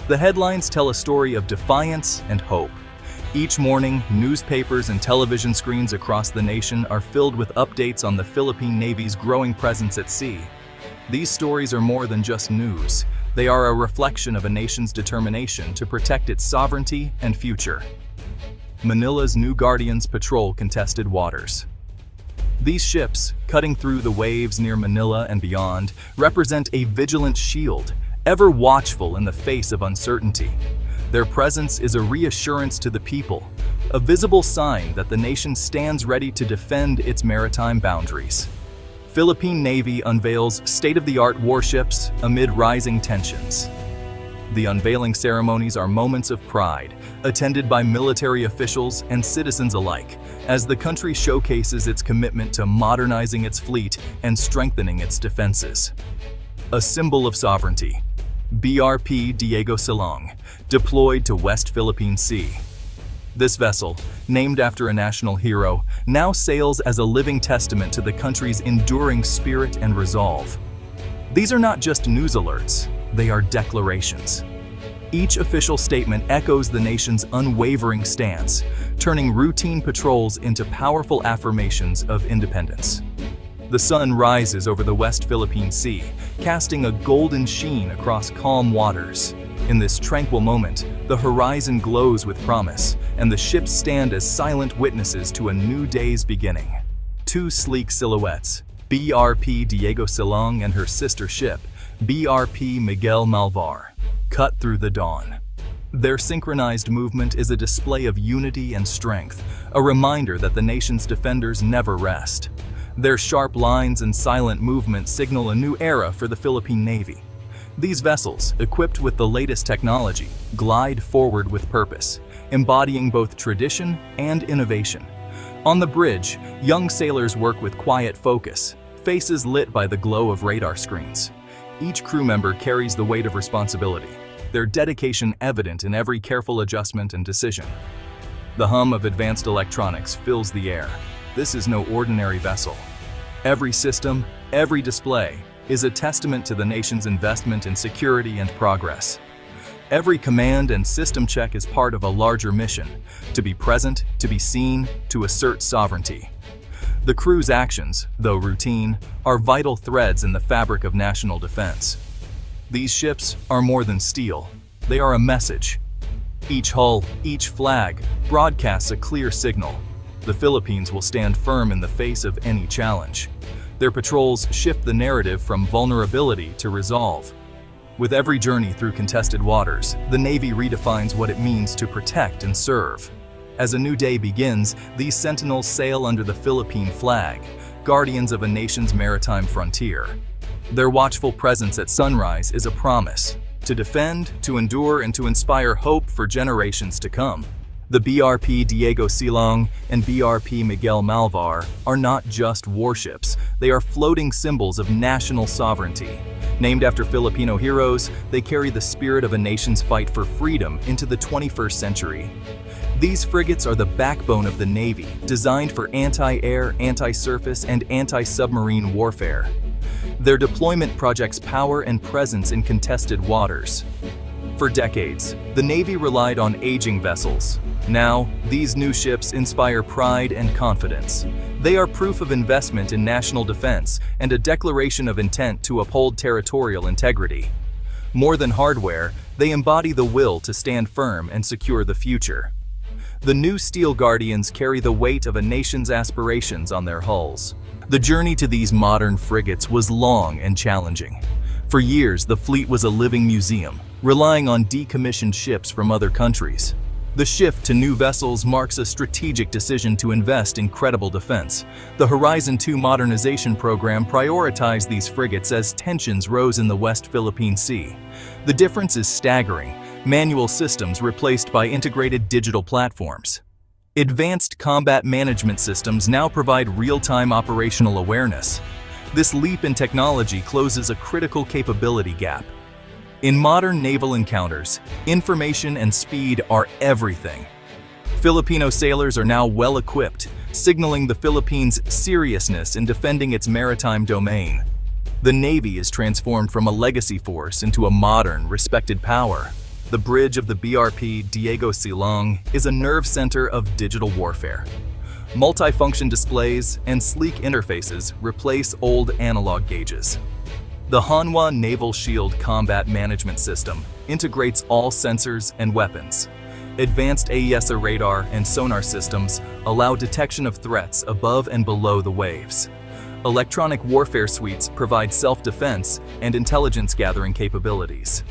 The headlines tell a story of defiance and hope. Each morning, newspapers and television screens across the nation are filled with updates on the Philippine Navy's growing presence at sea. These stories are more than just news. They are a reflection of a nation's determination to protect its sovereignty and future. Manila's New Guardians patrol contested waters. These ships, cutting through the waves near Manila and beyond, represent a vigilant shield, ever watchful in the face of uncertainty. Their presence is a reassurance to the people, a visible sign that the nation stands ready to defend its maritime boundaries. Philippine Navy unveils state-of-the-art warships amid rising tensions. The unveiling ceremonies are moments of pride, attended by military officials and citizens alike, as the country showcases its commitment to modernizing its fleet and strengthening its defenses. A symbol of sovereignty, BRP Diego Silang, deployed to West Philippine Sea. This vessel, named after a national hero, now sails as a living testament to the country's enduring spirit and resolve. These are not just news alerts, they are declarations. Each official statement echoes the nation's unwavering stance, turning routine patrols into powerful affirmations of independence. The sun rises over the West Philippine Sea, casting a golden sheen across calm waters. In this tranquil moment, the horizon glows with promise, and the ships stand as silent witnesses to a new day's beginning. Two sleek silhouettes, BRP Diego Silang and her sister ship, BRP Miguel Malvar, cut through the dawn. Their synchronized movement is a display of unity and strength, a reminder that the nation's defenders never rest. Their sharp lines and silent movement signal a new era for the Philippine Navy. These vessels, equipped with the latest technology, glide forward with purpose, embodying both tradition and innovation. On the bridge, young sailors work with quiet focus, faces lit by the glow of radar screens. Each crew member carries the weight of responsibility, their dedication evident in every careful adjustment and decision. The hum of advanced electronics fills the air. This is no ordinary vessel. Every system, every display, is a testament to the nation's investment in security and progress. Every command and system check is part of a larger mission, to be present, to be seen, to assert sovereignty. The crew's actions, though routine, are vital threads in the fabric of national defense. These ships are more than steel. They are a message. Each hull, each flag, broadcasts a clear signal. The Philippines will stand firm in the face of any challenge. Their patrols shift the narrative from vulnerability to resolve. With every journey through contested waters, the Navy redefines what it means to protect and serve. As a new day begins, these sentinels sail under the Philippine flag, guardians of a nation's maritime frontier. Their watchful presence at sunrise is a promise to defend, to endure, and to inspire hope for generations to come. The BRP Diego Silang and BRP Miguel Malvar are not just warships, they are floating symbols of national sovereignty. Named after Filipino heroes, they carry the spirit of a nation's fight for freedom into the 21st century. These frigates are the backbone of the Navy, designed for anti-air, anti-surface, and anti-submarine warfare. Their deployment projects power and presence in contested waters. For decades, the Navy relied on aging vessels. Now, these new ships inspire pride and confidence. They are proof of investment in national defense and a declaration of intent to uphold territorial integrity. More than hardware, they embody the will to stand firm and secure the future. The new Steel Guardians carry the weight of a nation's aspirations on their hulls. The journey to these modern frigates was long and challenging. For years, the fleet was a living museum, relying on decommissioned ships from other countries. The shift to new vessels marks a strategic decision to invest in credible defense. The Horizon 2 modernization program prioritized these frigates as tensions rose in the West Philippine Sea. The difference is staggering: manual systems replaced by integrated digital platforms. Advanced combat management systems now provide real-time operational awareness. This leap in technology closes a critical capability gap. In modern naval encounters, information and speed are everything. Filipino sailors are now well equipped, signaling the Philippines' seriousness in defending its maritime domain. The Navy is transformed from a legacy force into a modern, respected power. The bridge of the BRP Diego Silang is a nerve center of digital warfare. Multifunction displays and sleek interfaces replace old analog gauges. The Hanwha Naval Shield Combat Management System integrates all sensors and weapons. Advanced AESA radar and sonar systems allow detection of threats above and below the waves. Electronic warfare suites provide self-defense and intelligence gathering capabilities.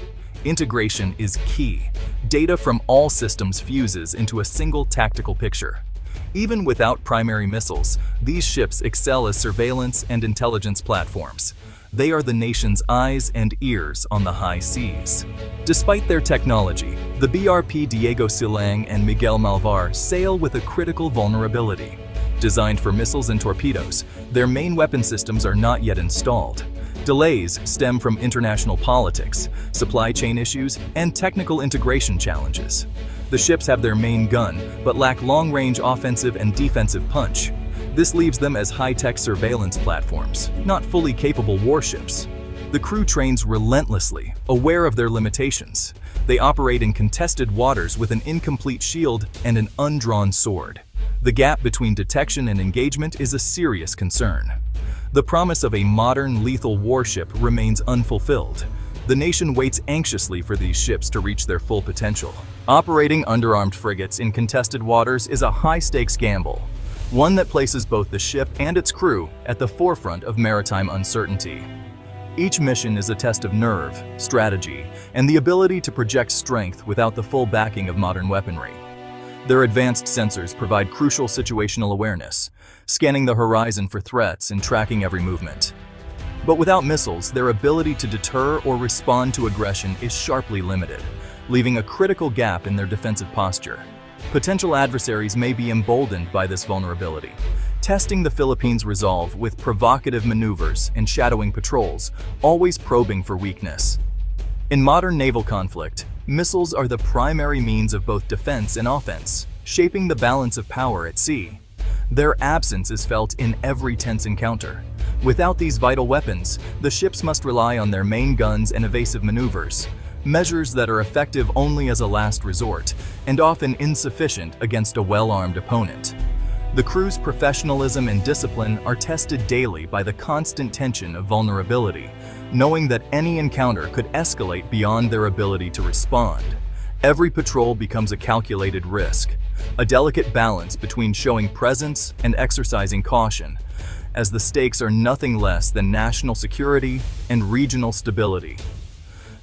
Integration is key. Data from all systems fuses into a single tactical picture. Even without primary missiles, these ships excel as surveillance and intelligence platforms. They are the nation's eyes and ears on the high seas. Despite their technology, the BRP Diego Silang and Miguel Malvar sail with a critical vulnerability. Designed for missiles and torpedoes, their main weapon systems are not yet installed. Delays stem from international politics, supply chain issues, and technical integration challenges. The ships have their main gun, but lack long-range offensive and defensive punch. This leaves them as high-tech surveillance platforms, not fully capable warships. The crew trains relentlessly, aware of their limitations. They operate in contested waters with an incomplete shield and an undrawn sword. The gap between detection and engagement is a serious concern. The promise of a modern, lethal warship remains unfulfilled. The nation waits anxiously for these ships to reach their full potential. Operating underarmed frigates in contested waters is a high-stakes gamble, one that places both the ship and its crew at the forefront of maritime uncertainty. Each mission is a test of nerve, strategy, and the ability to project strength without the full backing of modern weaponry. Their advanced sensors provide crucial situational awareness, scanning the horizon for threats and tracking every movement. But without missiles, their ability to deter or respond to aggression is sharply limited, leaving a critical gap in their defensive posture. Potential adversaries may be emboldened by this vulnerability, testing the Philippines' resolve with provocative maneuvers and shadowing patrols, always probing for weakness. In modern naval conflict, missiles are the primary means of both defense and offense, shaping the balance of power at sea. Their absence is felt in every tense encounter. Without these vital weapons, the ships must rely on their main guns and evasive maneuvers, measures that are effective only as a last resort and often insufficient against a well-armed opponent. The crew's professionalism and discipline are tested daily by the constant tension of vulnerability, knowing that any encounter could escalate beyond their ability to respond. Every patrol becomes a calculated risk, a delicate balance between showing presence and exercising caution, as the stakes are nothing less than national security and regional stability.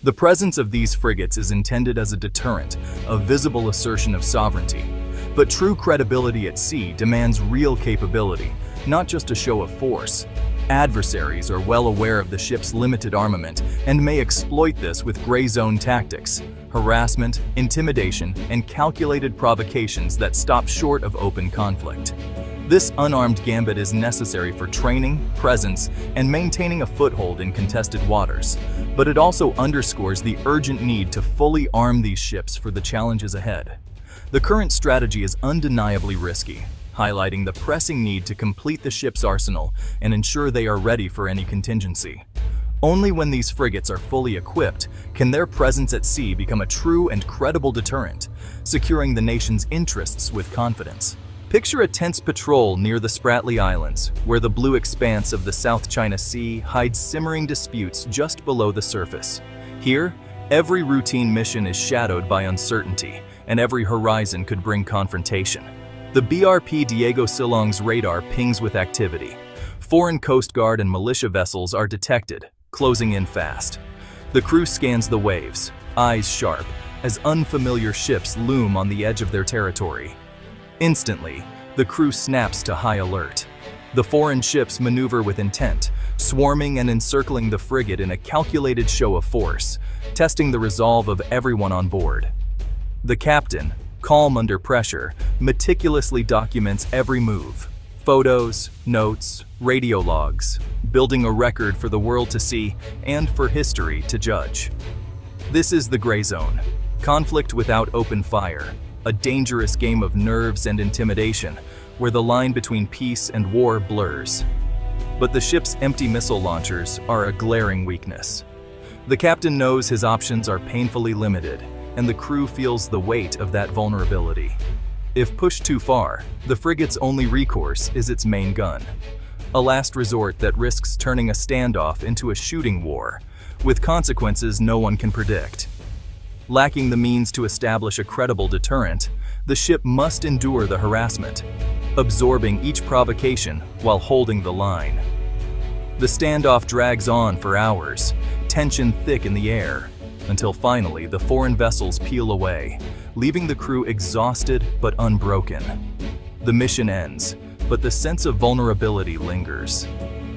The presence of these frigates is intended as a deterrent, a visible assertion of sovereignty. But true credibility at sea demands real capability, not just a show of force. Adversaries are well aware of the ship's limited armament and may exploit this with gray zone tactics, harassment, intimidation, and calculated provocations that stop short of open conflict. This unarmed gambit is necessary for training, presence, and maintaining a foothold in contested waters, but it also underscores the urgent need to fully arm these ships for the challenges ahead. The current strategy is undeniably risky, highlighting the pressing need to complete the ship's arsenal and ensure they are ready for any contingency. Only when these frigates are fully equipped can their presence at sea become a true and credible deterrent, securing the nation's interests with confidence. Picture a tense patrol near the Spratly Islands, where the blue expanse of the South China Sea hides simmering disputes just below the surface. Here, every routine mission is shadowed by uncertainty, and every horizon could bring confrontation. The BRP Diego Silang's radar pings with activity. Foreign Coast Guard and militia vessels are detected, closing in fast. The crew scans the waves, eyes sharp, as unfamiliar ships loom on the edge of their territory. Instantly, the crew snaps to high alert. The foreign ships maneuver with intent, swarming and encircling the frigate in a calculated show of force, testing the resolve of everyone on board. The captain, calm under pressure, meticulously documents every move. Photos, notes, radio logs, building a record for the world to see and for history to judge. This is the gray zone, conflict without open fire, a dangerous game of nerves and intimidation, where the line between peace and war blurs. But the ship's empty missile launchers are a glaring weakness. The captain knows his options are painfully limited, and the crew feels the weight of that vulnerability. If pushed too far, the frigate's only recourse is its main gun. A last resort that risks turning a standoff into a shooting war, with consequences no one can predict. Lacking the means to establish a credible deterrent, the ship must endure the harassment, absorbing each provocation while holding the line. The standoff drags on for hours, tension thick in the air, until finally the foreign vessels peel away, leaving the crew exhausted but unbroken. The mission ends, but the sense of vulnerability lingers.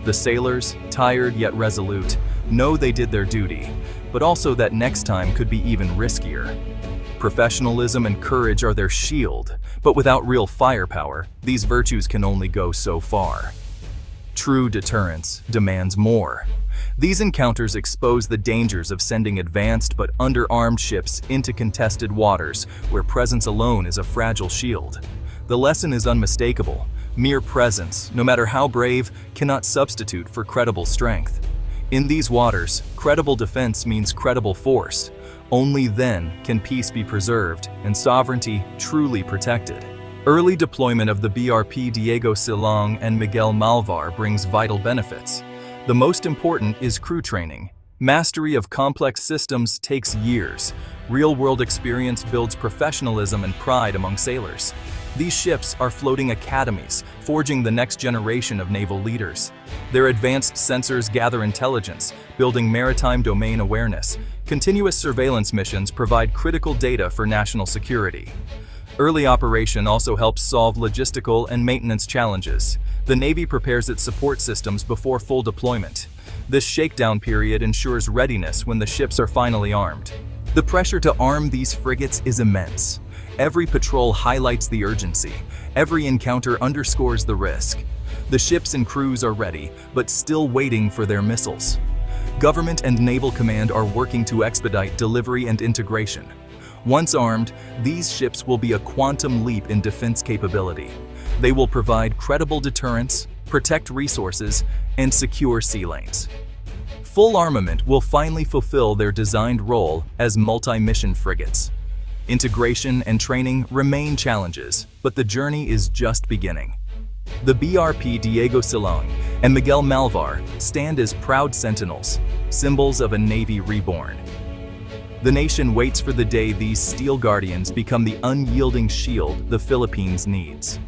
The sailors, tired yet resolute, know they did their duty, but also that next time could be even riskier. Professionalism and courage are their shield, but without real firepower, these virtues can only go so far. True deterrence demands more. These encounters expose the dangers of sending advanced but underarmed ships into contested waters where presence alone is a fragile shield. The lesson is unmistakable. Mere presence, no matter how brave, cannot substitute for credible strength. In these waters, credible defense means credible force. Only then can peace be preserved and sovereignty truly protected. Early deployment of the BRP Diego Silang and Miguel Malvar brings vital benefits. The most important is crew training. Mastery of complex systems takes years. Real-world experience builds professionalism and pride among sailors. These ships are floating academies, forging the next generation of naval leaders. Their advanced sensors gather intelligence, building maritime domain awareness. Continuous surveillance missions provide critical data for national security. Early operation also helps solve logistical and maintenance challenges. The Navy prepares its support systems before full deployment. This shakedown period ensures readiness when the ships are finally armed. The pressure to arm these frigates is immense. Every patrol highlights the urgency. Every encounter underscores the risk. The ships and crews are ready, but still waiting for their missiles. Government and Naval Command are working to expedite delivery and integration. Once armed, these ships will be a quantum leap in defense capability. They will provide credible deterrence, protect resources, and secure sea lanes. Full armament will finally fulfill their designed role as multi-mission frigates. Integration and training remain challenges, but the journey is just beginning. The BRP Diego Silang and Miguel Malvar stand as proud sentinels, symbols of a Navy reborn. The nation waits for the day these steel guardians become the unyielding shield the Philippines needs.